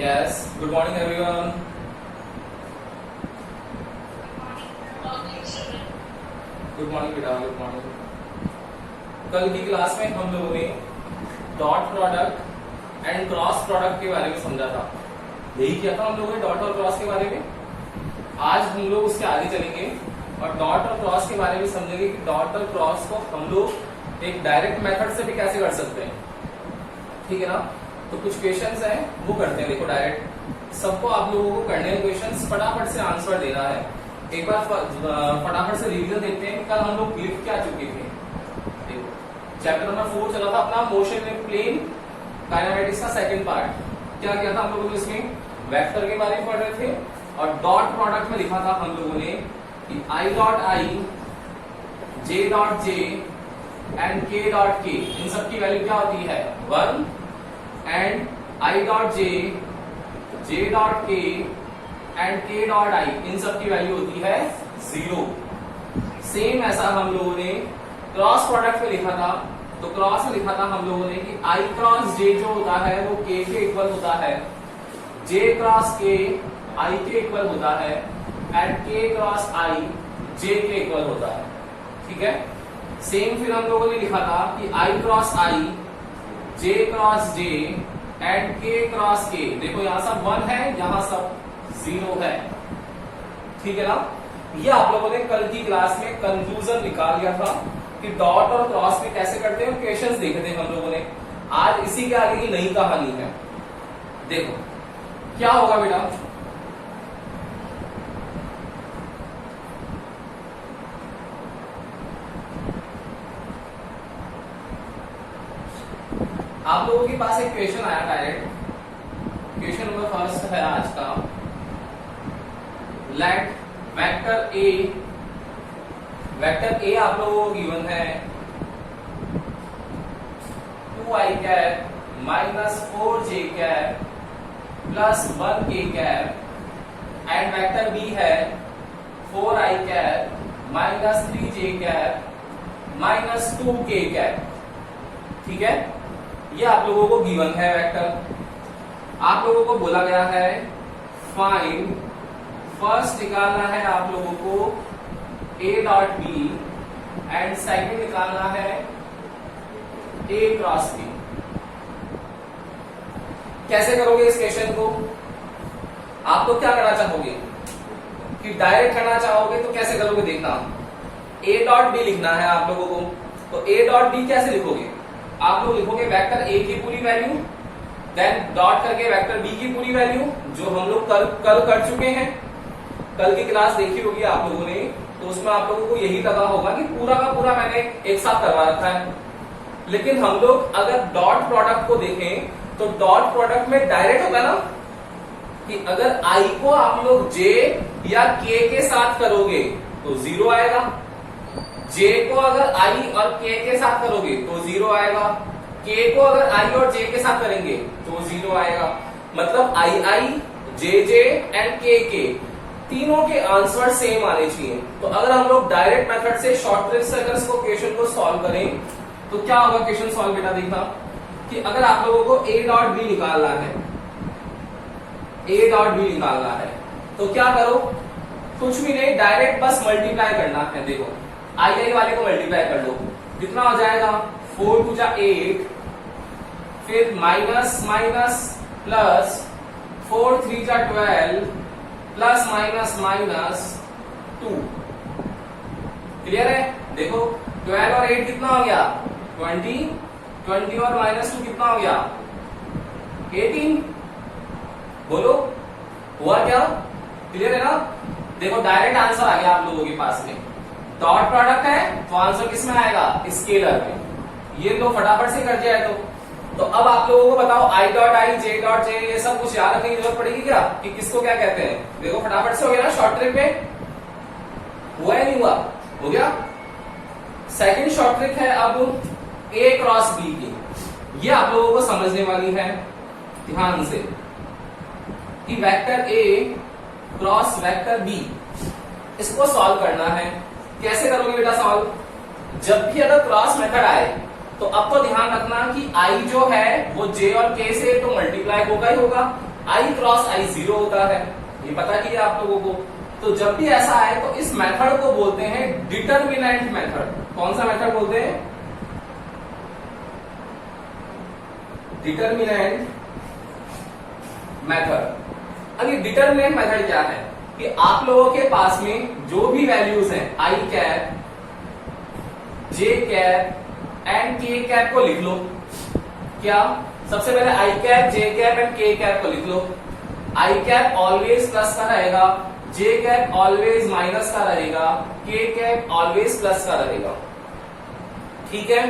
Yes, good morning everyone. Good morning बेटा, good morning. कल की क्लास में हम लोगों ने dot product and cross product के बारे में समझा था। यही किया था हम लोगों ने डॉट और क्रॉस के बारे में। आज हम लोग उसके आगे चलेंगे और डॉट और क्रॉस के बारे में समझेंगे कि डॉट और क्रॉस को हम लोग एक डायरेक्ट मेथड से भी कैसे कर सकते हैं। ठीक है ना? तो कुछ क्वेश्चंस हैं वो करते हैं। देखो, डायरेक्ट सबको आप लोगों को करने हैं क्वेश्चंस, फटाफट से आंसर देना है। एक बार फटाफट से रिवीजन देखते हैं। कल हम लोग लिख क्या चुके थे। देखो, चैप्टर नंबर 4 चला था अपना, मोशन इन प्लेन काइनेमेटिक्स का सेकंड पार्ट। क्या किया था हम लोगों ने इसमें? वेक्टर के बारे में पढ़ रहे थे और डॉट प्रोडक्ट में लिखा था हम लोगों ने कि I dot I, J dot J and के डॉट के, इन सब की वैल्यू क्या होती है? 1 and I dot J, J dot के एंड के डॉट आई, इन सब की वैल्यू होती है 0। सेम ऐसा हम लोगों ने क्रॉस प्रोडक्ट में लिखा था। तो क्रॉस में लिखा था हम लोगों ने कि आई क्रॉस जे जो होता है वो के इक्वल होता है, जे क्रॉस के आई के इक्वल होता है एंड के क्रॉस आई जे के इक्वल होता है। ठीक है? सेम फिर हम लोगों ने लिखा था कि I cross I, J cross J and K cross K. देखो यहां सब 1 है, यहां सब 0 है। ठीक है ना? ये आप लोगों ने कल की क्लास में कंक्लूजन निकाल लिया था कि डॉट और क्रॉस में कैसे करते हैं। क्वेश्चंस देखे थे हम लोगों ने। आज इसी के आगे की नई कहानी है। देखो क्या होगा बेटा, आप लोगों के पास एक क्वेश्चन आया डायरेक्ट। क्वेश्चन नंबर फर्स्ट है आज का, लेट वेक्टर ए आप लोगों को गिवन है 2i cap minus 4j cap plus 1k cap and vector B है 4i cap minus 3j cap minus 2k cap. ठीक है? ये आप लोगों को गिवन है वेक्टर। आप लोगों को बोला गया है फाइंड, फर्स्ट निकालना है आप लोगों को a dot B and second निकालना है a क्रॉस बी। कैसे करोगे इस क्वेश्चन को? आप लोग क्या करना चाहोगे कि डायरेक्ट करना चाहोगे तो कैसे करोगे? देखना, a डॉट बी लिखना है आप लोगों को। तो a डॉट बी कैसे लिखोगे? आप लोग लिखोगे वेक्टर a की पूरी वैल्यू, देन डॉट करके वेक्टर b की पूरी वैल्यू, जो हम लोग कल कर चुके हैं। कल की क्लास देखी होगी आप लोगों ने, तो उसमें आप लोगों को यही लगा होगा कि पूरा का पूरा मैंने एक साथ करवा रखा है। लेकिन हम लोग अगर डॉट प्रोडक्ट को देखें तो डॉट प्रोडक्ट में डायरेक्ट होगा ना कि अगर i को आप लोग j या k के साथ करोगे तो 0 आएगा, j को अगर i और k के साथ करोगे तो 0 आएगा, k को अगर i और j के साथ करेंगे तो 0 आएगा। मतलब i j एंड k तीनों के आंसर सेम आने चाहिए। तो अगर हम लोग डायरेक्ट मेथड से शॉर्ट ट्रिक से अगर इसको क्वेश्चन को सॉल्व करें तो क्या होगा क्वेश्चन सॉल्व? बेटा देखना कि अगर आप लोगों को a डॉट बी निकालना है, a डॉट बी निकालना है तो क्या करो? कुछ भी नहीं, डायरेक्ट बस मल्टीप्लाई करना है। देखो आई वाले को मल्टीप्लाई कर लो, कितना हो जाएगा? 4 टू जा 8, फिर माइनस माइनस प्लस 4 3 जा 12 प्लस माइनस माइनस 2। क्लियर है? देखो 12 और 8 कितना हो गया? 20 और माइनस 2 कितना हो गया? 18। बोलो हुआ क्या? क्लियर है ना? देखो डायरेक्ट आंसर आ गया आप लोगों के पास में। डॉट प्रोडक्ट है तो आंसर किस में आएगा? स्केलर में। ये तो फटाफट से कर दिया है। तो अब आप लोगों को बताओ I dot I, J dot J, ये सब कुछ याद रखने की जरूरत पड़ेगी क्या कि किसको क्या कहते हैं? देखो फटाफट से हो गया ना शॉर्ट ट्रिक में? हुआ या नहीं हुआ? हो गया। सेकंड शॉर्ट ट्रिक है अब a क्रॉस b की। ये आप लोगों को समझने वाली है ध्यान से कि vector a cross vector b, इसको सॉल्व करना है। कैसे करोगे बेटा सॉल्व? जब भी अगर क्रॉस मेथड आए तो अब तो ध्यान रखना कि i जो है वो j और k से तो मल्टीप्लाई होगा ही होगा, आई क्रॉस आई 0 होता है, ये पता किया आप लोगों को। तो जब भी ऐसा आए तो इस मेथड को बोलते हैं डिटरमिनेंट मेथड। कौन सा मेथड बोलते हैं? Determinant method. अब ये डिटरमिनेंट मेथड क्या है कि आप लोगों के पास में जो भी वैल्यूज हैं I cap, J cap and K cap को लिख लो। क्या? सबसे पहले आई cap, J cap and K cap को लिख लो। आई कैप ऑलवेज प्लस का रहेगा, जे कैप ऑलवेज माइनस का रहेगा, के कैप ऑलवेज प्लस का रहेगा। ठीक है।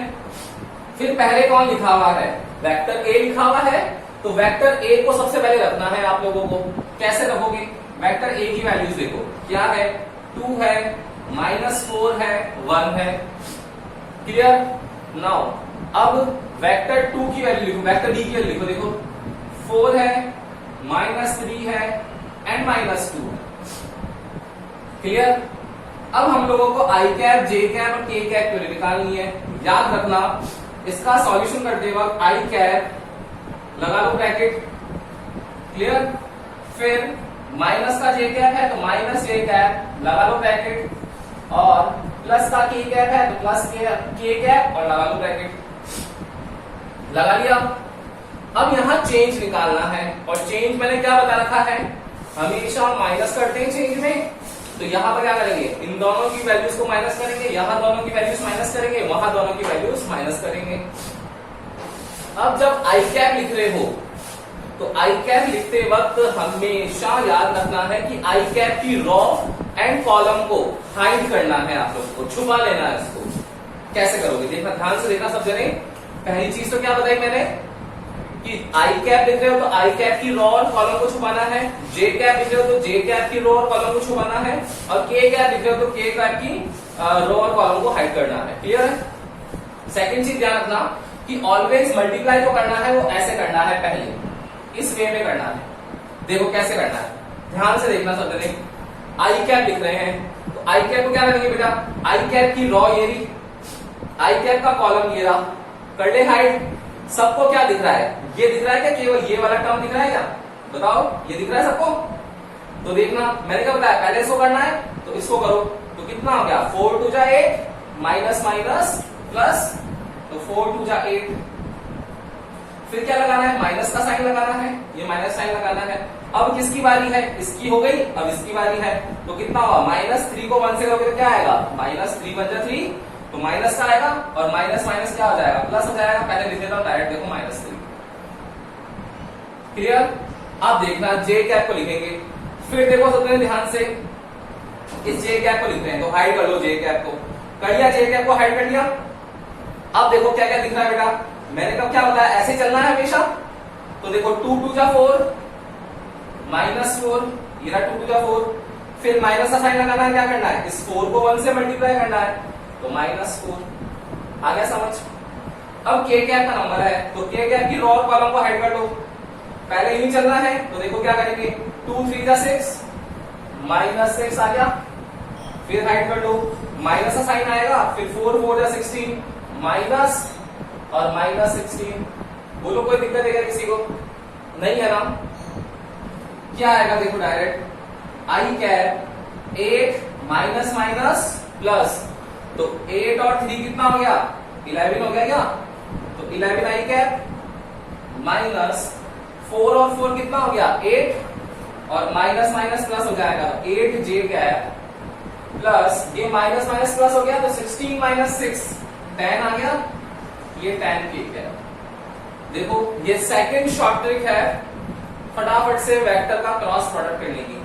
फिर पहले कौन लिखा हुआ है? वेक्टर ए लिखा हुआ है, तो वेक्टर ए को सबसे पहले रखना है आप लोगों को। कैसे रखोगे? वेक्टर ए की वैल्यूज देखो, क्या है? 2 है, -4 है, 1 है। क्लियर? नाउ अब वेक्टर 2 की वैल्यू लिखो, वेक्टर डी की वैल्यू लिखो। देखो 4 है, -3 है एंड -2 है। क्लियर? अब हम लोगों को आई कैप, जे कैप और के कैप की वैल्यू निकालनी है। याद रखना, इसका सॉल्यूशन करते वक्त आई कैप लगा लो ब्रैकेट। क्लियर? फिर माइनस का जे कैप है तो माइनस जे कैप लगा लो ब्रैकेट, और प्लस का के कैप है तो प्लस के कैप और लगा लो ब्रैकेट। लगा लिया। अब यहां चेंज निकालना है, और चेंज मैंने क्या बता रखा है? हमेशा माइनस करते हैं चेंज में, तो यहां पर क्या करेंगे? इन दोनों की वैल्यूज को माइनस करेंगे, यहां दोनों की वैल्यूज माइनस करेंगे, वहां दोनों की वैल्यूज माइनस करेंगे। अब जब आई कैप लिख रहे हो तो आई कैप लिखते वक्त हमेशा याद रखना है कि आई कैप की रो एंड कॉलम को हाइड करना है, आप लोग को छुपा लेना है इसको। कैसे करोगे? देखना, ध्यान से देखना सब जने। पहली चीज तो क्या बताई मैंने कि आई कैप लिख रहे हो तो आई कैप की रो और कॉलम को छुपाना है, जे कैप लिख रहे हो तो जे कैप की रो और कॉलम को छुपाना है, और के कैप लिख रहे हो तो के कैप की रो और कॉलम को हाइड करना है। क्लियर है? सेकंड चीज ध्यान रखना कि ऑलवेज मल्टीप्लाई जो करना है वो ऐसे करना है, पहले इस वे में करना है। देखो कैसे करना है, ध्यान से देखना सब जने। आई कैप लिख रहे हैं तो आई कैप को क्या करेंगे बेटा? आई कैप की रो ये रही, आई कैप का कॉलम ये रहा, कर ले हाइड। सबको क्या दिख रहा है? ये दिख रहा है क्या? केवल ये वाला टर्म दिख रहा है क्या? बताओ, ये दिख रहा है सबको? तो देखना, मैंने क्या बताया? पहले इसको करना है तो इसको करो, तो कितना हो गया? 4 2 जा 8, माइनस माइनस प्लस, तो 4 2 जा 8। फिर क्या लगाना है? माइनस का साइन लगाना है, ये माइनस साइन लगाना है। अब किसकी बारी है? इसकी हो गई, अब इसकी बारी है, तो कितना हुआ? -3 को 1 से करोगे तो क्या आएगा? -3 1 जा 3, तो माइनस का आएगा, और माइनस माइनस क्या हो जाएगा? प्लस हो जाएगा। पहले लिख देता हूं डायरेक्ट, देखो -3। क्लियर? अब देखना जे कैप को लिखेंगे। फिर देखो सबने ध्यान से, इस जे कैप को लिखते हैं तो हाइड कर लो जे कैप को। कर लिया? जे कैप को हाइड कर लिया। अब देखो क्या क्या दिख रहा है बेटा? मैंने कब क्या बताया? ऐसे चलना है हमेशा। तो देखो 2 2 जा 4, -4, ये रहा 2 2 जा 4। फिर माइनस का साइन लगाना है, क्या करना है? इस 4 को 1 से मल्टीप्लाई करना है, तो -4। आ गया समझ? अब के कैप का नंबर है तो के कैप की रो और कॉलम को हाइड कर दो। पहले यूं चलना है तो देखो क्या करेंगे? 2 3 जा 6, -6 आ गया। फिर हाइड कर दो, माइनस का साइन आएगा, फिर 4 4 जा 16, माइनस और -16। बोलो कोई दिक्कत है क्या किसी को? नहीं है ना? क्या आएगा? देखो डायरेक्ट आई कैप 8 माइनस माइनस प्लस, तो 8 और 3 कितना हो गया? 11 हो गया क्या? तो 11 आई कैप माइनस 4 और 4 कितना हो गया? 8, और माइनस माइनस प्लस हो जाएगा, 8 जे कैप प्लस, ये माइनस माइनस प्लस हो गया तो 16 माइनस 6 10 आ गया, ये 10 के कैप। देखो ये सेकंड शॉर्ट ट्रिक है फटाफट से वेक्टर का क्रॉस प्रोडक्ट करने की।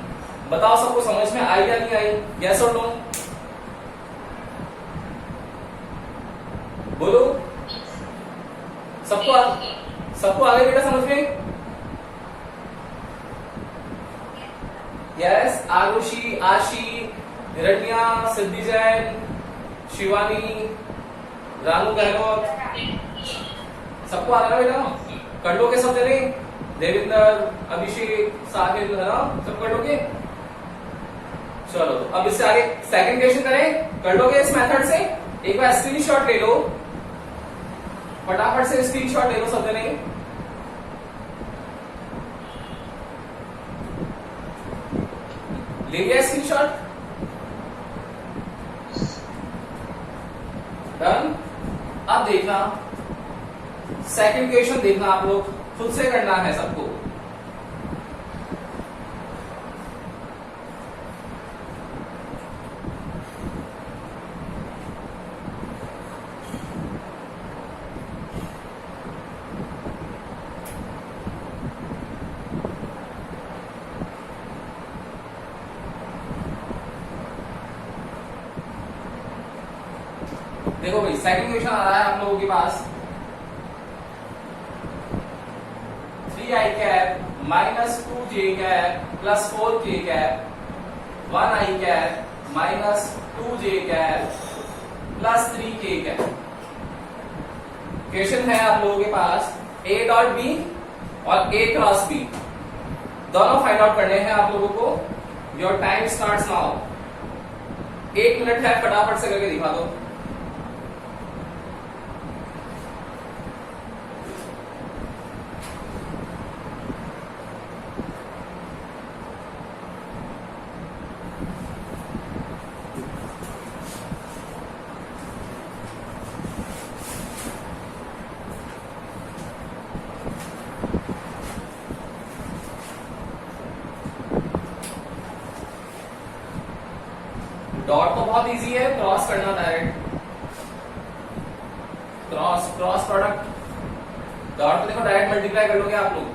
बताओ सबको समझ में आई या नहीं आई? यस और नो? बोलो, सबको आ गई बेटा समझ में? यस। आरुषि, आशी, हिरण्या, सिद्धि जैन, शिवानी, रानू गहलोत, सबको आ रहा है बेटा? कर लोगे सब जने? देविंदर, अभिषेक, साहिल, है ना? सब कर लोगे? चलो अब इससे आगे सेकंड क्वेश्चन करें। कर लोगे इस मेथड से? एक बार स्क्रीनशॉट ले लो, फटाफट से स्क्रीनशॉट ले लो सब जने। ले लिया स्क्रीनशॉट? डन। अब देखना सेकंड क्वेश्चन, देखना आप लोग खुद से करना है सबको। देखो भाई सेकंड क्वेश्चन आ रहा है आप लोगों के पास, 3i cap minus 2j cap plus 4k cap 1i cap minus 2j cap plus 3k cap. Question है आप लोगों के पास a डॉट b और a क्रॉस b दोनों फाइंड आउट करने हैं आप लोगों को। Your time starts now. 1 minute है, फटाफट से करके दिखा दो। डॉट तो बहुत इजी है, क्रॉस करना डायरेक्ट, क्रॉस प्रोडक्ट। डॉट तो देखो डायरेक्ट मल्टीप्लाई कर लोगे आप लोग।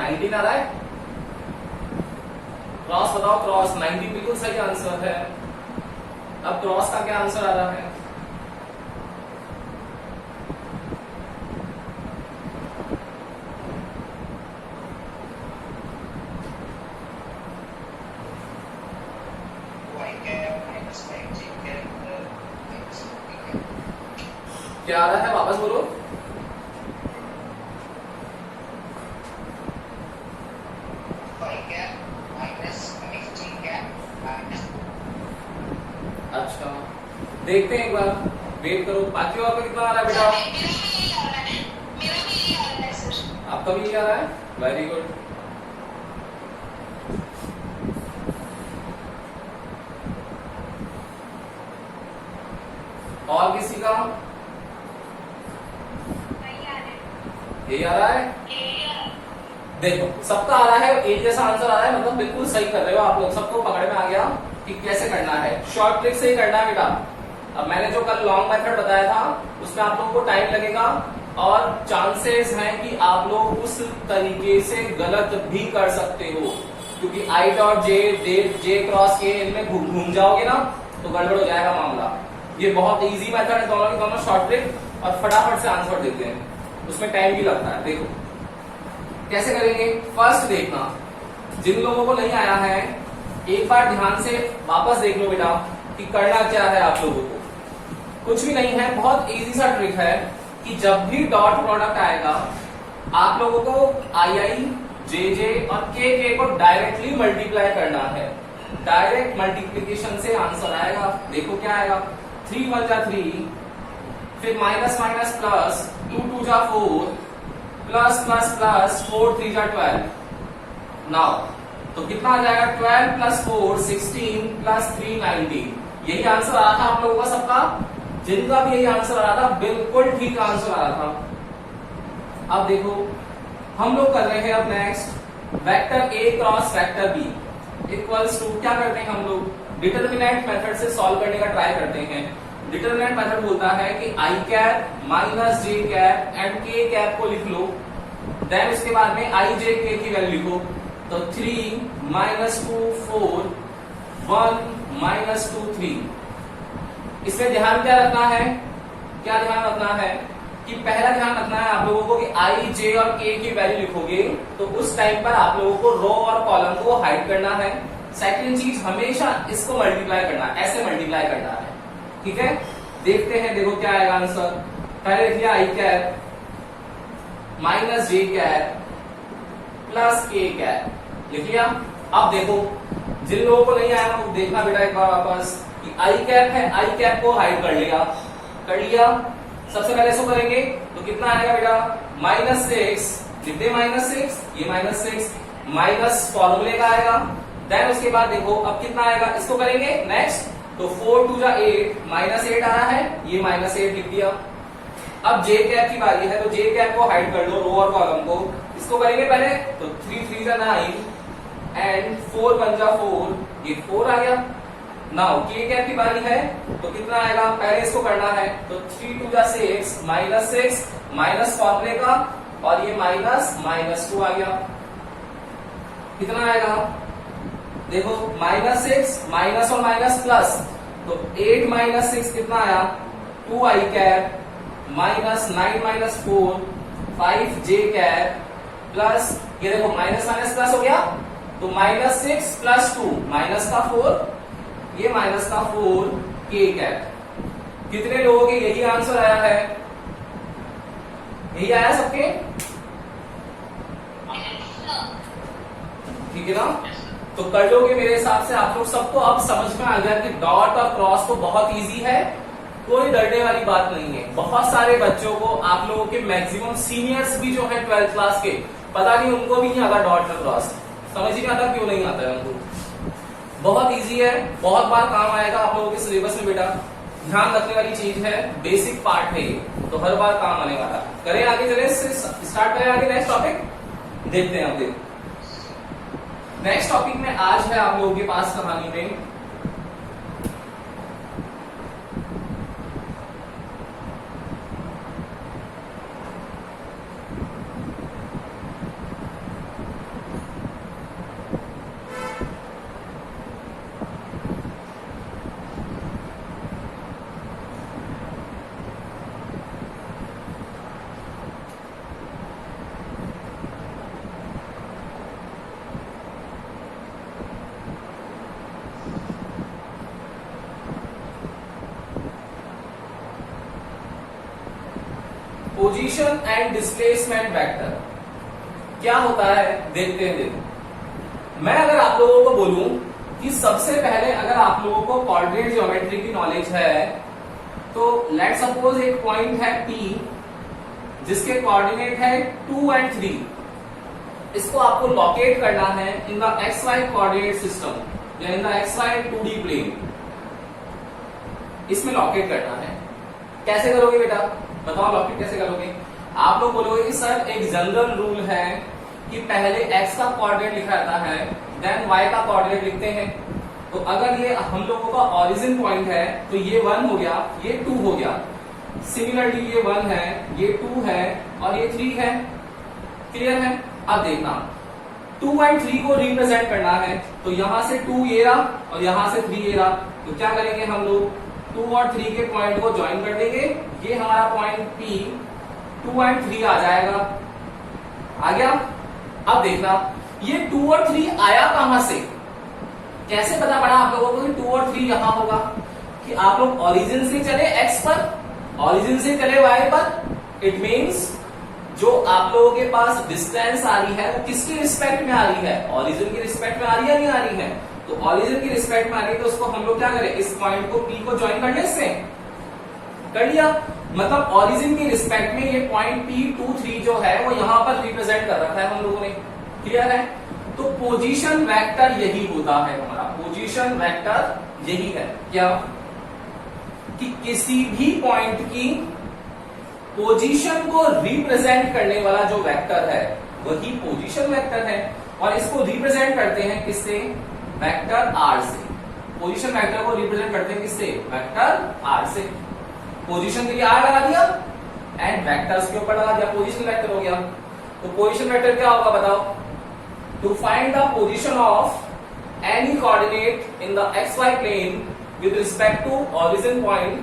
19 आ रहा है, क्रॉस बताओ, क्रॉस 19 बिल्कुल सही आंसर है। अब क्रॉस का क्या आंसर आ रहा है? क्या आ रहा है, वापस बोलो। अच्छा देखते हैं एक बार, वेट करो। बाकी और का कितना आ रहा है बेटा? आपका भी ये आ रहा है, वेरी गुड। और किसी का ये आ रहा है? देखो सबका आ रहा है, एक जैसा आंसर आ रहा है, मतलब बिल्कुल सही कर रहे हो आप लोग। सबको पकड़ में आ गया कि कैसे करना है। शॉर्ट ट्रिक से ही करना है बेटा। अब मैंने जो कल लॉन्ग मेथड बताया था उसमें आप लोगों को टाइम लगेगा और चांसेस हैं कि आप लोग उस तरीके से गलत भी कर सकते हो, क्योंकि आई डॉट जे क्रॉस के इनमें घूम जाओगे ना तो गड़बड़ हो जाएगा मामला। ये बहुत इजी मेथड है, दोनों के दोनों शॉर्ट ट्रिक, और फटाफट से आंसर देते हैं, उसमें टाइम भी लगता है। देखो कैसे करेंगे। फर्स्ट देखना, जिन लोगों को नहीं आया है एक बार ध्यान से वापस देख लो बेटा कि करना क्या है आप लोगों को। कुछ भी नहीं है, बहुत इजी सा ट्रिक है कि जब भी डॉट प्रोडक्ट आएगा आप लोगों को आई जे और के को डायरेक्टली मल्टीप्लाई करना है। डायरेक्ट मल्टीप्लीकेशन से आंसर आएगा। देखो क्या आएगा, 3 1 जा 3, फिर माइनस माइनस प्लस, 2 2 जा 4, प्लस प्लस प्लस 4 3 जा 12। नाउ तो कितना आ जाएगा, 12 प्लस 4 16 प्लस 3 19। यही आंसर आ रहा था आप लोगों का सबका, जिनका भी यही आंसर आ रहा था बिल्कुल ठीक आंसर आ रहा था। अब देखो हम लोग कर रहे हैं अब next vector A cross vector B equals to, क्या करते हैं हम लोग, डिटरमिनेंट मेथड से सॉल्व करने का ट्राई करते हैं। डिटरमिनेंट मेथड बोलता है कि I cap minus J cap and K cap को लिख लो, देन उसके बाद में आई जे के की वैल्यू लिखो। तो 3 माइनस 2 4, 1 माइनस 2 3। इसमें ध्यान क्या रखना है, क्या ध्यान रखना है कि पहला ध्यान रखना है आप लोगों को कि आई जे और के की वैल्यू लिखोगे तो उस टाइम पर आप लोगों को रो और कॉलम को हाइड करना है। सेकंड चीज, हमेशा इसको मल्टीप्लाई करना है, ऐसे मल्टीप्लाई करना है, ठीक है। देखते हैं, देखो क्या आएगा आंसर। पहले लिख लिया आई cap minus J cap plus के कैप, लिख लिया। अब देखो जिन लोगों को नहीं आया वो देखना बेटा एक बार वापस कि आई कैप है, आई कैप को हाइड कर लिया, कर लिया। सबसे पहले इसको करेंगे तो कितना आएगा बेटा, -6, लिख दे -6, ये -6 माइनस फॉर्मूले का आएगा। देन उसके बाद देखो अब कितना आएगा, इसको करेंगे नेक्स्ट। तो 4 2 जा 8, -8 आ रहा है, ये -8 लिख दिया। अब जे कैप की बारी है, तो जे कैप को हाइड कर दो, रो और कॉलम को। इसको करेंगे पहले, तो 3 3 जा 9 एंड 4 1 जा 4, ये 4 आ गया। नाउ के कैप की बारी है, तो कितना आएगा, पहले इसको करना है। तो 3 2 जा 6, -6 माइनस फॉर्मूले का, और ये -2 आ गया। कितना आएगा देखो, -6 माइनस और माइनस प्लस, तो 8 - 6 कितना आया, 2 आई कैप, -9 - 4 5 जे कैप, प्लस ये देखो माइनस माइनस प्लस हो गया, तो -6 + 2 माइनस का 4, ये माइनस का 4 के कैप। कितने लोगों के यही आंसर आया है, यही आया सबके, ठीक है ना। तो कर लोगे मेरे हिसाब से आप लोग सबको अब समझ में आ गया कि डॉट और क्रॉस तो बहुत इजी है, कोई डरने वाली बात नहीं है। बहुत सारे बच्चों को, आप लोगों के मैक्सिमम सीनियर्स भी जो है 12th क्लास के, पता नहीं उनको भी नहीं आता डॉट और क्रॉस, समझ ही नहीं आता क्यों नहीं आता है उनको। बहुत इजी है, बहुत बार काम आएगा आप लोगों के सिलेबस में बेटा, ध्यान रखने वाली चीज है, बेसिक पार्ट है ये, तो हर बार काम आने वाला। करें आगे, चले स्टार्ट करें आगे नेक्स्ट टॉपिक, देखते हैं आगे। नेक्स्ट टॉपिक में आज है आप लोगों के पास कहानी में पोजीशन एंड डिस्प्लेसमेंट वेक्टर क्या होता है, देखते हैं। देखो, मैं अगर आप लोगों को बोलूं कि सबसे पहले अगर आप लोगों को कोऑर्डिनेट ज्योमेट्री की नॉलेज है, तो लेट सपोज एक पॉइंट है P जिसके कोऑर्डिनेट है 2 और 3, इसको आपको लोकेट करना है in the XY coordinate system या in the XY 2D plane, इसमें लोकेट करना है। कैसे करोगे बेटा, बताओ लॉकेट कैसे करोगे। आप लोग बोलोगे कि सर एक जनरल रूल है कि पहले x का कोऑर्डिनेट लिखा जाता है, देन y का कोऑर्डिनेट लिखते हैं। तो अगर ये हम लोगों का ओरिजिन पॉइंट है, तो ये 1 हो गया, ये 2 हो गया। सिमिलरली ये 1 है, ये 2 है और ये 3 है। क्लियर है। अब देखना 2 और 3 को रिप्रेजेंट करना है, तो यहां से 2 ये रहा और यहां से 3 ये रहा। तो क्या करेंगे हम लोग, 2 और 3 के पॉइंट को ज्वाइन कर देंगे, ये हमारा पॉइंट P 2 और 3 आ जाएगा। आ गया। अब देखना ये 2 और 3 आया कहां से, कैसे पता पड़ा आप लोगों को कि 2 और 3 यहां होगा, कि आप लोग ओरिजिन से चले x पर, ओरिजिन से चले y पर। इट मींस जो आप लोगों के पास डिस्टेंस आ रही है वो किसकी रिस्पेक्ट में आ रही है, ओरिजिन की रिस्पेक्ट में आ रही है नहीं आ रही है। तो ओरिजिन की रिस्पेक्ट में आ रही है, तो उसको हम लोग क्या करें, इस पॉइंट को P को ज्वाइन करने से कर लिया। मतलब ओरिजिन की रिस्पेक्ट में ये पॉइंट P 2 3 जो है वो यहां पर रिप्रेजेंट कर रखा है हम लोगों ने। क्लियर है। तो पोजीशन वेक्टर यही होता है हमारा, पोजीशन वेक्टर यही है क्या, कि किसी भी पॉइंट की पोजीशन को रिप्रेजेंट करने वाला जो वेक्टर है वही पोजीशन वेक्टर है। और इसको रिप्रेजेंट करते हैं किससे, वेक्टर R से। पोजीशन वेक्टर को रिप्रेजेंट करते हैं किससे, वेक्टर R से। पोजीशन के लिए R लगा दिया एंड वेक्टर्स के ऊपर लगा दिया, पोजीशन वेक्टर हो गया। तो पोजीशन वेक्टर क्या होगा बताओ, to find the position of any coordinate in the XY plane with respect to origin point,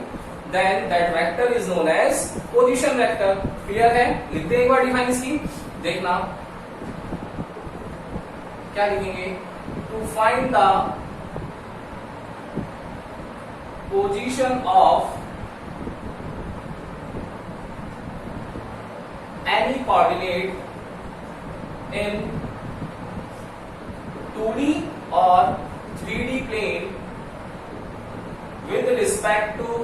then that vector is known as position vector। Clear है। लिखते हैं एक बार डिफाइन इसकी, देखना क्या लिखेंगे, to find the position of any coordinate in 2D or 3D plane with respect to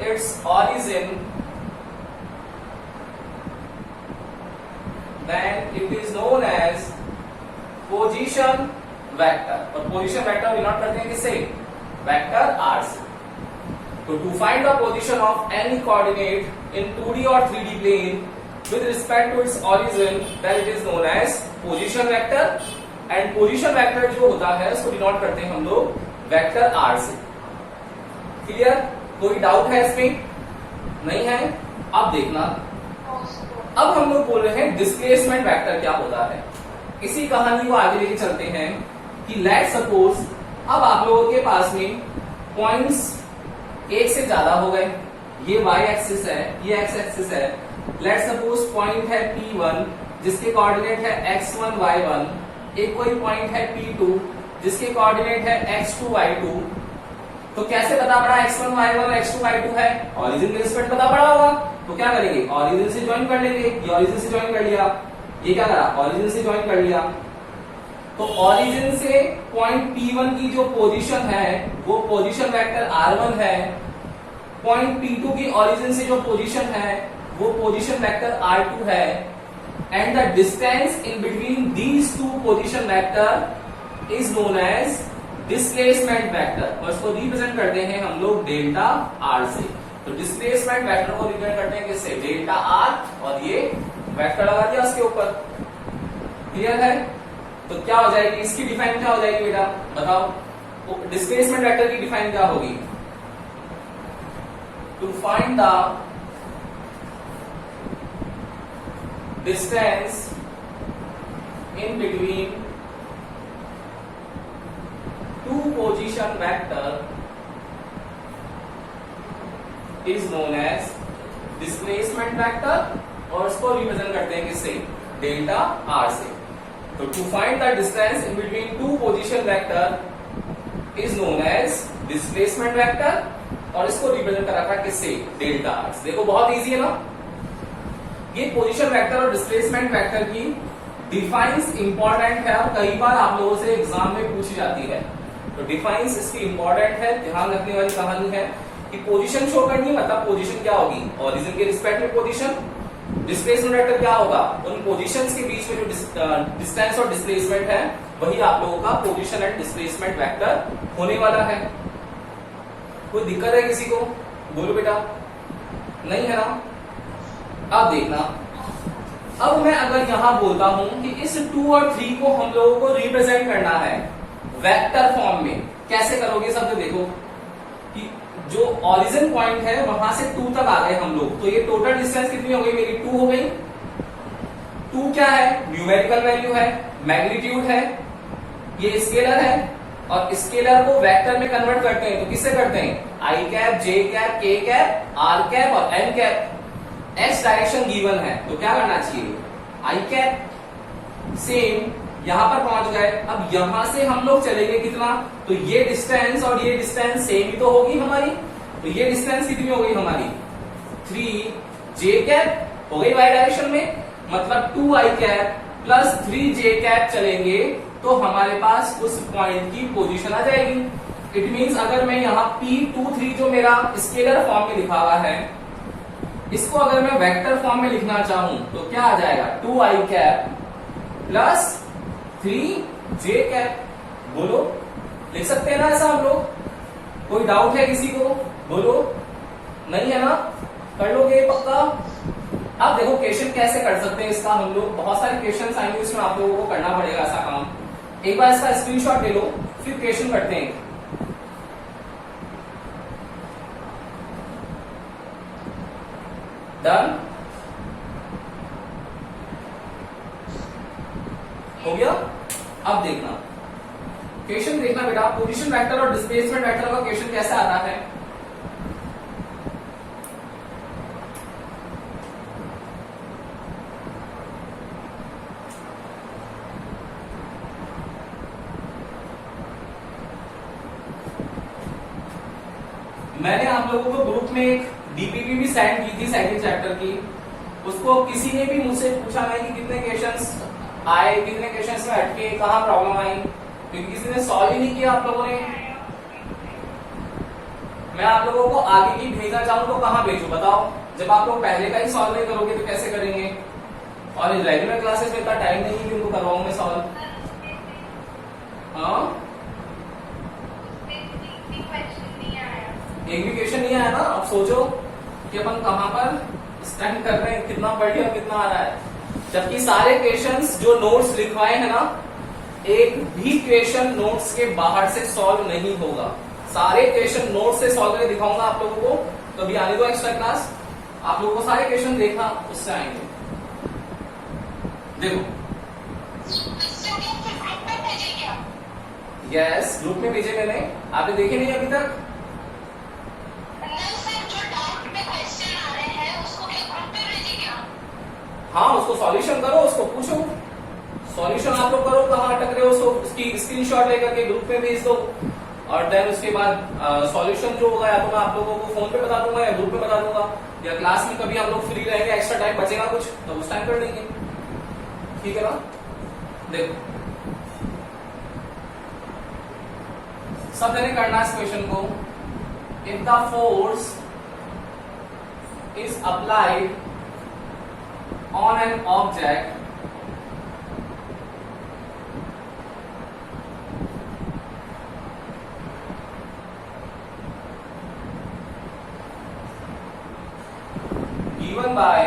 its origin, then it is known as position vector। और position vector denote करते हैं किससे? वेक्टर r से। तो to find the position of any coordinate in 2D और 3D plane with respect to its origin, then it is known as position vector। and position vector जो होता है उसको डिनोट करते हैं हम लोग वेक्टर r से। क्लियर? कोई डाउट है इसमें? नहीं है? अब देखना, अब हम लोग बोल रहे हैं डिस्प्लेसमेंट वेक्टर क्या होता है। इसी कहानी को आगे लेके चलते हैं कि लेट सपोज अब आप लोगों के पास में पॉइंट्स एक से ज्यादा हो गए, ये y एक्सिस है, ये x एक्सिस है। लेट सपोज पॉइंट है P1 जिसके कोऑर्डिनेट है x1 y1, एक कोई पॉइंट है P2 जिसके कोऑर्डिनेट है x2 y2। तो कैसे पता पड़ा x1 y1 और x2 y2 है? ऑरिजिन के रिस्पेक्ट पता पड़ा होगा। तो क्या करेंगे? ऑरिजिन से ज्वाइन कर लेंगे। ये ऑरिजिन से ज्वाइन कर लिया, ये क्या करा? ऑरिजिन से ज्वाइन कर लिया। तो ऑरिजिन से पॉइंट P1 की जो पोजीशन है वो पोजीशन वेक्टर R1 है। पॉइंट P2 की ऑरिजिन से जो पोजीशन है वो पोजीशन वेक्टर R2 है। And the distance in between these two position vector is known as displacement vector. और इसको रिप्रेजेंट करते हैं हम लोग डेल्टा R से। तो डिस्प्लेसमेंट वेक्टर को रिप्रेजेंट करते हैं किससे? डेल्टा R, और ये वेक्टर लगा दिया उसके ऊपर। क्लियर है? तो क्या हो जाएगी इसकी डिफाइन? क्या हो जाएगी बेटा बताओ? डिस्प्लेसमेंट वेक्टर की डिफाइन क्या होगी? To find the distance in between two position vector is known as displacement vector, और इसको रिप्रेजेंट करते हैं किससे? डेल्टा R से। तो to find the distance in between two position vector is known as displacement vector, और इसको represent कर रखा किससे? डेल्टा R से। देखो बहुत इजी है ना। ये पोजीशन वेक्टर और डिस्प्लेसमेंट वेक्टर की डिफाइंस इंपॉर्टेंट है और कई बार आप लोगों से एग्जाम में पूछी जाती है। तो डिफाइंस इसकी इंपॉर्टेंट है, ध्यान रखने वाली कहानी है कि पोजीशन शो करनी, मतलब पोजीशन क्या होगी? ऑरिजिन के रिस्पेक्ट में पोजीशन। डिस्प्लेसमेंट वेक्टर क्या होगा? उन पोजीशंस के बीच में जो डिस्टेंस और डिस्प्लेसमेंट है वही आप लोगों का पोजीशन एंड डिस्प्लेसमेंट वेक्टर होने वाला है। कोई दिक्कत है किसी को? बोलो बेटा। नहीं है ना? अब देखना, अब मैं अगर यहां बोलता हूं कि इस 2 और 3 को हम लोगों को रिप्रेजेंट करना है वेक्टर फॉर्म में, कैसे करोगे? सब देखो कि जो ऑरिजिन पॉइंट है वहां से 2 तक आ गए हम लोग, तो ये टोटल डिस्टेंस कितनी हो गई मेरी? 2 हो गई। 2 क्या है? न्यूमेरिकल वैल्यू है, मैग्नीट्यूड है, ये स्केलर है, और स्केलर को वेक्टर में कन्वर्ट करते हैं तो किससे करते हैं? I cap, J cap, K cap, R cap और N cap. X direction given है तो क्या करना चाहिए? आई कैप। सेम यहां पर पहुंच गए, अब यहां से हम लोग चलेंगे कितना? तो ये डिस्टेंस और ये डिस्टेंस सेम ही तो होगी हमारी। तो ये डिस्टेंस कितनी हो गई हमारी? 3 जे कैप हो गई वाई डायरेक्शन में, मतलब 2 आई कैप प्लस 3 जे कैप चलेंगे तो हमारे पास उस पॉइंट की पोजीशन आ जाएगी। इट मींस अगर मैं यहाँ P23 जो मेरा स्केलर फॉर्म में लिखा हुआ है, इसको अगर मैं वेक्टर फॉर्म में लिखना चाहूं तो क्या आ जाएगा? 2 आई कैप प्लस 3 जे कैप। बोलो, लिख सकते हैं ना ऐसा हम लोग? कोई डाउट है किसी को? बोलो। नहीं है ना? कर लोगे पक्का? अब देखो क्वेश्चन कैसे कर सकते हैं इसका हम लोग, बहुत सारे क्वेश्चन आएंगे इसमें आप लोगों को करना पड़ेगा ऐसा काम। एक बार इसका स्क्रीनशॉट ले लो, फिर क्वेश्चन करते हैं। डन हो गया? अब देखना क्वेश्चन, देखना बेटा पोजीशन वेक्टर और डिस्प्लेसमेंट वेक्टर का क्वेश्चन कैसे आता है। मैंने आप लोगों को ग्रुप में एक डीपीपी भी सेंड की थी सेकंड चैप्टर की, उसको किसी ने भी मुझसे पूछा नहीं कि कितने क्वेश्चंस आए, कितने क्वेश्चंस में अटके, कहां प्रॉब्लम आई, क्योंकि किसी ने सॉल्व ही नहीं किया आप लोगों ने। मैं आप लोगों को आगे की भेजना चाहूं तो कहां भेजूं बताओ? जब आप लोग पहले का ही सॉल्व नहीं करोगे तो कैसे करेंगे? और रेगुलर क्लासेस में इतना टाइम नहीं है कि उनको करवाऊं मैं सॉल्व। हाँ एक भी क्वेश्चन नहीं आया ना। अब सोचो कि अपन कहां पर स्टैंड कर रहे हैं, कितना बढ़िया कितना आ रहा है, जबकि सारे क्वेश्चंस जो नोट्स लिखवाए हैं ना, एक भी क्वेश्चन नोट्स के बाहर से सॉल्व नहीं होगा। सारे क्वेश्चन नोट्स से सॉल्व करके दिखाऊंगा आप लोगों को। कभी आने दो एक्स्ट्रा क्लास, आप लोगों को सारे क्वेश्चन देखा उससे आएंगे। देखो यस ग्रुप में भेजे मैंने, आपने देखे नहीं अभी तक? हाँ उसको सॉल्यूशन करो, उसको पूछो, सॉल्यूशन आप लोग करो, कहाँ अटक रहे हो उसको उसकी स्क्रीनशॉट लेकर के ग्रुप में भेज दो। और देन उसके बाद सॉल्यूशन जो होगा या तो मैं आप लोगों को फोन पे बता दूंगा या ग्रुप में बता दूंगा, या क्लास में कभी हम लोग फ्री रहेंगे, एक्स्ट्रा टाइम बचेगा कुछ तो उस टाइम कर लेंगे। ठीक है ना? देखो सब जने करना इस क्वेश्चन को। If the force is applied on an object given by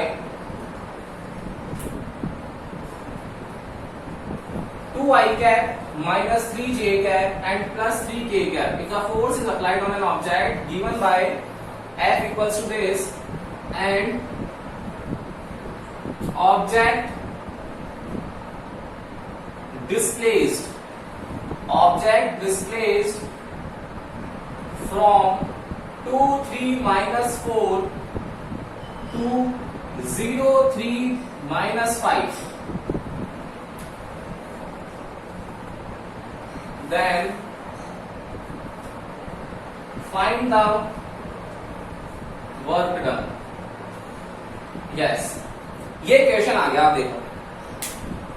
2i cap minus 3j cap and plus 3k cap. If the force is applied on an object given by F equals to this and object displaced from 2 3 minus 4 to 0 3 minus 5, then find the work done. Yes, ये question आ गया। आप देखो,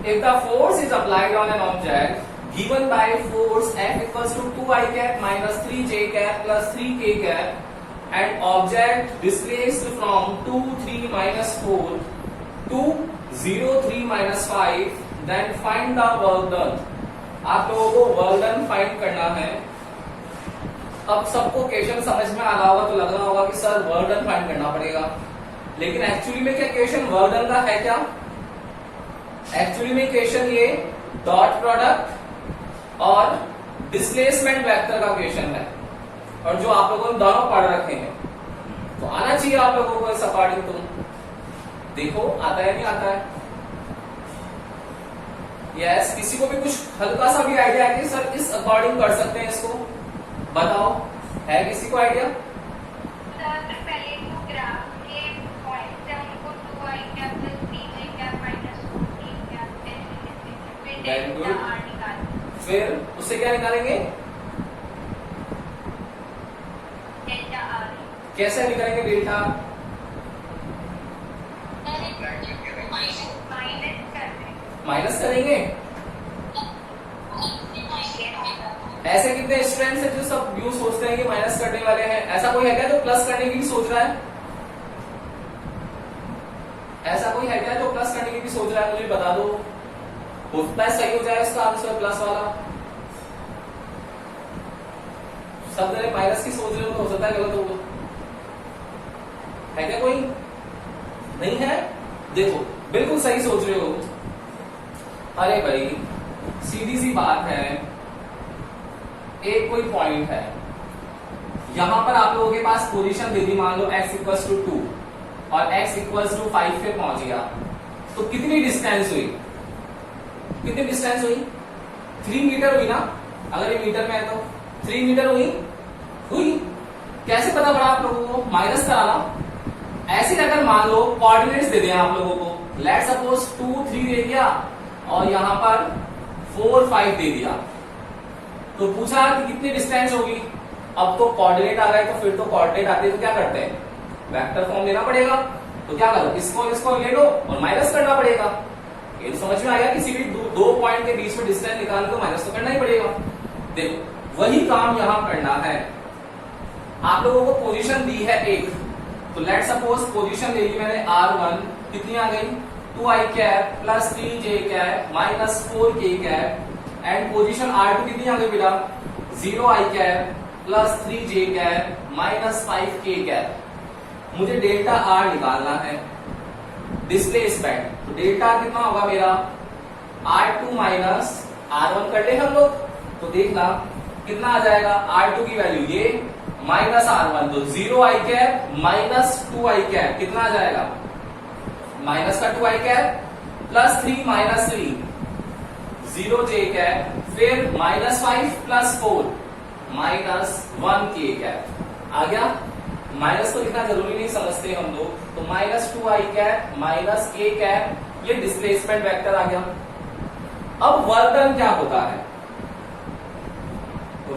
if the force is applied on an object given by force F equals to 2i cap minus 3j cap plus 3k cap and object displaced from 2 3 minus 4 to 0 3 minus 5, then find the work done. आप लोगों को work done find करना है। अब सबको question समझ में आ रहा होगा तो लग रहा होगा कि सर वर्क डन फाइंड करना पड़ेगा, लेकिन एक्चुअली में क्या क्वेश्चन वर्क डन का है क्या? एक्चुअली में क्वेश्चन ये डॉट प्रोडक्ट और डिस्प्लेसमेंट वेक्टर का क्वेश्चन है, और जो आप लोगों ने दोनों पढ़ रखे हैं तो आना चाहिए आप लोगों को इस अकॉर्डिंग। तुम देखो आता है नहीं आता है? यस किसी को भी कुछ हल्का सा भी आइडिया है कि सर इस अकॉर्डिंग कर सकते हैं इसको? बताओ, है किसी को आइडिया? Very good. फिर उससे क्या निकालेंगे? कैसे निकालेंगे डेल्टा? माइनस करेंगे। ऐसे कितने स्टूडेंट्स हैं जो सब यूज सोचते हैं कि माइनस करने वाले हैं? ऐसा कोई है क्या जो प्लस करने की भी सोच रहा है? ऐसा कोई है क्या जो प्लस करने की भी सोच रहा है? मुझे बता दो, उतना सही हो जाएगा इसका आंसर प्लस वाला। सब जने माइनस की सोच रहे हो तो हो सकता है गलत होगा। है क्या कोई? नहीं है? देखो बिल्कुल सही सोच रहे हो। अरे भाई सीधी सी बात है, एक कोई पॉइंट है, यहां पर आप लोगों के पास पोजीशन दे दी, मान लो x इक्वल्स टू 2 और x इक्वल्स टू 5 पे पहुंच गया, तो कितनी डिस्टेंस हुई? कितनी डिस्टेंस हुई? 3 मीटर हुई ना? अगर ये मीटर में है तो 3 मीटर हुई। कैसे पता पड़ा आप लोगों को? माइनस कराना। ऐसे अगर मान लो कोऑर्डिनेट्स दे दिया आप लोगों को, लेट सपोज 2 3 दे दिया और यहां पर 4 5 दे दिया, तो पूछा कि कितनी डिस्टेंस होगी। अब तो कोऑर्डिनेट आ गए, तो फिर तो कोऑर्डिनेट आते तो क्या करते हैं? वेक्टर फॉर्म लेना पड़ेगा। तो क्या करो, इसको ले लो और माइनस करना पड़ेगा। ये तो समझ में आ गया, किसी भी दो पॉइंट के बीच में डिस्टेंस निकाल दो, माइनस तो करना ही पड़ेगा। देखो वही काम यहां करना है। आप लोगों को पोजीशन दी है एक, तो लेट सपोज पोजीशन ले ली मैंने R1, कितनी आ गई? 2i cap plus 3j cap minus 4k cap and position R2 कितनी आ गई बेटा 0i cap plus 3j cap minus 5k cap. मुझे डेल्टा R निकालना है डिस्प्लेसमेंट, तो डेल्टा कितना होगा मेरा R2 माइनस R1 कर ले हम लोग, तो देखना कितना आ जाएगा R2 की वैल्यू ये माइनस R1, तो 0i cap minus 2i cap कितना आ जाएगा माइनस का 2i cap plus 3 minus 3 0j cap फिर minus 5 plus 4 minus 1k cap आ गया। माइनस को लिखना जरूरी नहीं समझते हम लोग, तो minus 2i cap minus k cap ये डिस्प्लेसमेंट वेक्टर आ गया। अब वर्क डन क्या होता है,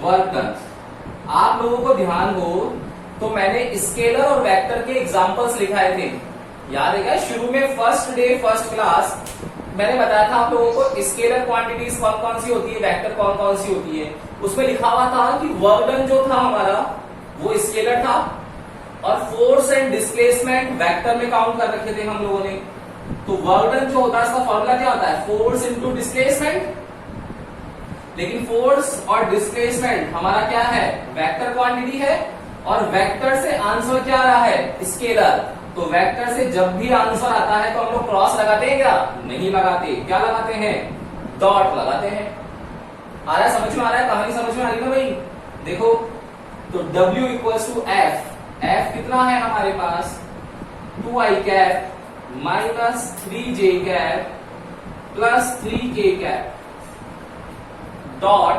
वर्क डन आप लोगों को ध्यान हो तो मैंने स्केलर और वेक्टर के एग्जांपल्स लिखाए थे, याद है क्या? शुरू में फर्स्ट डे फर्स्ट क्लास मैंने बताया था आप लोगों को स्केलर क्वांटिटीज कौन कौन सी होती है, वेक्टर कौन कौन सी होती है। उसमें लिखा हुआ था कि वर्क डन जो था हमारा वो स्केलर था और फोर्स एंड डिस्प्लेसमेंट वेक्टर में काउंट कर रखे थे हम लोगों ने। तो वर्क डन जो होता है इसका फॉर्मूला क्या होता है फोर्स इंटू डिस्प्लेसमेंट, लेकिन फोर्स और डिस्प्लेसमेंट हमारा क्या है वेक्टर क्वांटिटी है और वेक्टर से आंसर क्या आ रहा है स्केलर। तो वेक्टर से जब भी आंसर आता है तो हम लोग क्रॉस लगाते हैं क्या? नहीं लगाते, क्या लगाते हैं डॉट लगाते हैं। आ रहा है समझ में, आ रहा है कहानी समझ में आ रही ना भाई? देखो तो W equals to F, F कितना है हमारे पास 2i cap minus 3j cap plus 3k cap dot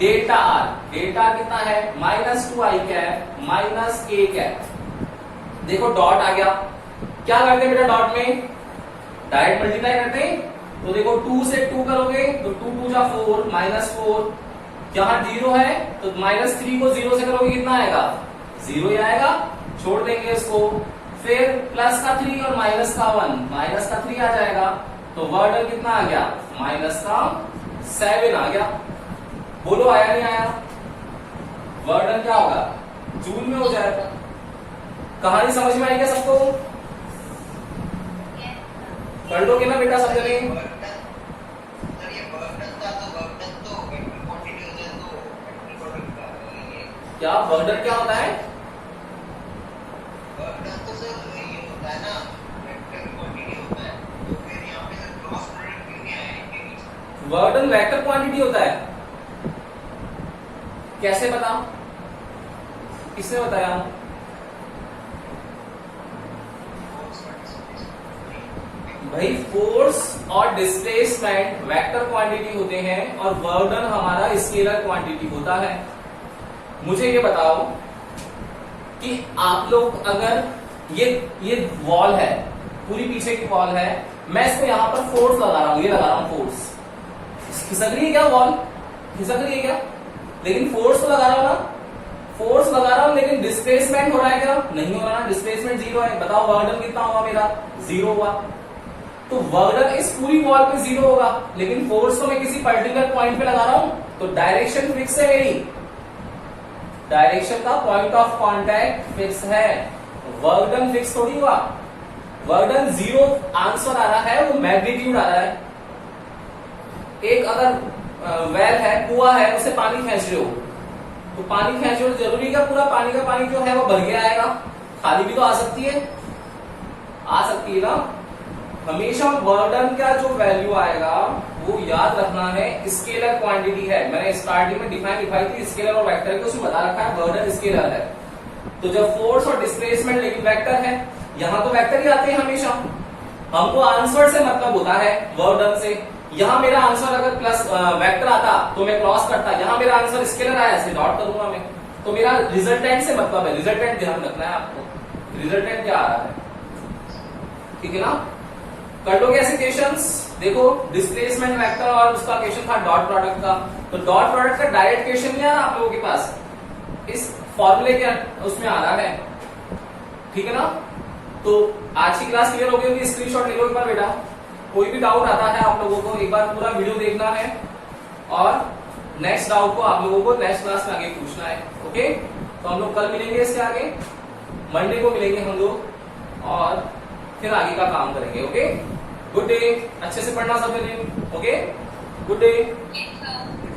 delta R, delta कितना है minus 2i cap minus k cap. देखो डॉट आ गया, क्या करते हैं बेटा डॉट में डायरेक्ट मल्टीप्लाई करते हैं, तो देखो 2 से 2 करोगे तो 2 2 जा 4 माइनस 4, यहां 0 है तो माइनस 3 को 0 से करोगे कितना आएगा 0 ही आएगा, छोड़ देंगे इसको। फिर प्लस का 3 और माइनस का 1, माइनस का 3 आ जाएगा, तो वर्ड कितना आ गया माइनस का 7 आ गया। बोलो आया नहीं आया? वर्डन क्या होगा जूल में हो जाएगा। कहानी समझ में आई क्या सबको? कर लोगे ना बेटा सब जने? क्या वर्डन क्या होता है? वर्डन वेक्टर क्वांटिटी होता है, कैसे बता? किसने बताया? भाई फोर्स और डिस्प्लेसमेंट वेक्टर क्वांटिटी होते हैं और वर्डन हमारा स्केलर क्वांटिटी होता है। मुझे ये बताओ कि आप लोग अगर ये वॉल है, पूरी पीछे की वॉल है, मैं इसको यहां पर फोर्स लगा रहा हूं, ये लगा रहा हूं फोर्स, खिसक रही है क्या वॉल? खिसक रही है क्या? लेकिन फोर्स तो लगा रहा हूं ना, फोर्स लगा रहा हूं लेकिन डिस्प्लेसमेंट हो रहा है क्या? नहीं हो रहा ना, डिस्प्लेसमेंट 0 है। बताओ वर्डन कितना होगा मेरा 0 हुआ, तो वर्डन इस पूरी वॉल पे 0 होगा, लेकिन फोर्स तो मैं किसी पर्टिकुलर पॉइंट पे लगा रहा हूं, तो डायरेक्शन फिक्स है मेरी, डायरेक्शन का पॉइंट ऑफ कांटेक्ट फिक्स है, वर्डन फिक्स थोड़ी हुआ। वर्डन 0 आंसर आ रहा है, वो मैग्नीट्यूड आ रहा है। एक अगर वेल है, कुआं है, उसे पानी खींच रहे हो, तो पानी खींच रहे हो जरूरी क्या पूरा पानी का पानी जो है वो भर के आएगा? खाली भी तो आ सकती है, आ सकती है ना। हमेशा वर्डन का जो वैल्यू आएगा वो याद रखना है स्केलर क्वांटिटी है। मैंने स्टार्टिंग में डिफाइन लिखाई थी स्केलर और वेक्टर की, उसमें बता रखा है वर्डन स्केलर है। तो जब फोर्स और डिस्प्लेसमेंट लेकिन वेक्टर है, यहां तो वेक्टर ही आते हैं हमेशा, हमको आंसर से मतलब होता है वर्डन से। यहां मेरा आंसर अगर प्लस वेक्टर आता तो मैं क्रॉस करता, यहां मेरा आंसर स्केलर आया इसलिए डॉट करूंगा मैं, तो मेरा रिजल्टेंट से मतलब है। रिजल्टेंट ध्यान रखना है आपको, रिजल्टेंट क्या आ रहा है, ठीक है ना? कर लोगे ऐसे क्वेश्चंस? देखो डिस्प्लेसमेंट वेक्टर और उसका क्वेश्चन था डॉट प्रोडक्ट का, तो डॉट प्रोडक्ट का डायरेक्ट क्वेश्चन नहीं आ रहा आप लोगों के पास, इस फॉर्मूले के उसमें आ रहा है, ठीक है ना? तो आज की क्लास क्लियर हो गई होगी, स्क्रीनशॉट ले लो एक बार बेटा। कोई भी डाउट आता है आप लोगों को एक बार पूरा वीडियो देखना है और नेक्स्ट डाउट को आप लोगों को नेक्स्ट क्लास में आगे पूछना है, ओके? तो हम लोग कल मिलेंगे, इसके आगे मंडे को मिलेंगे हम लोग और फिर आगे का काम करेंगे, ओके? गुड डे, अच्छे से पढ़ना सबने, okay, good day. Yes, sir.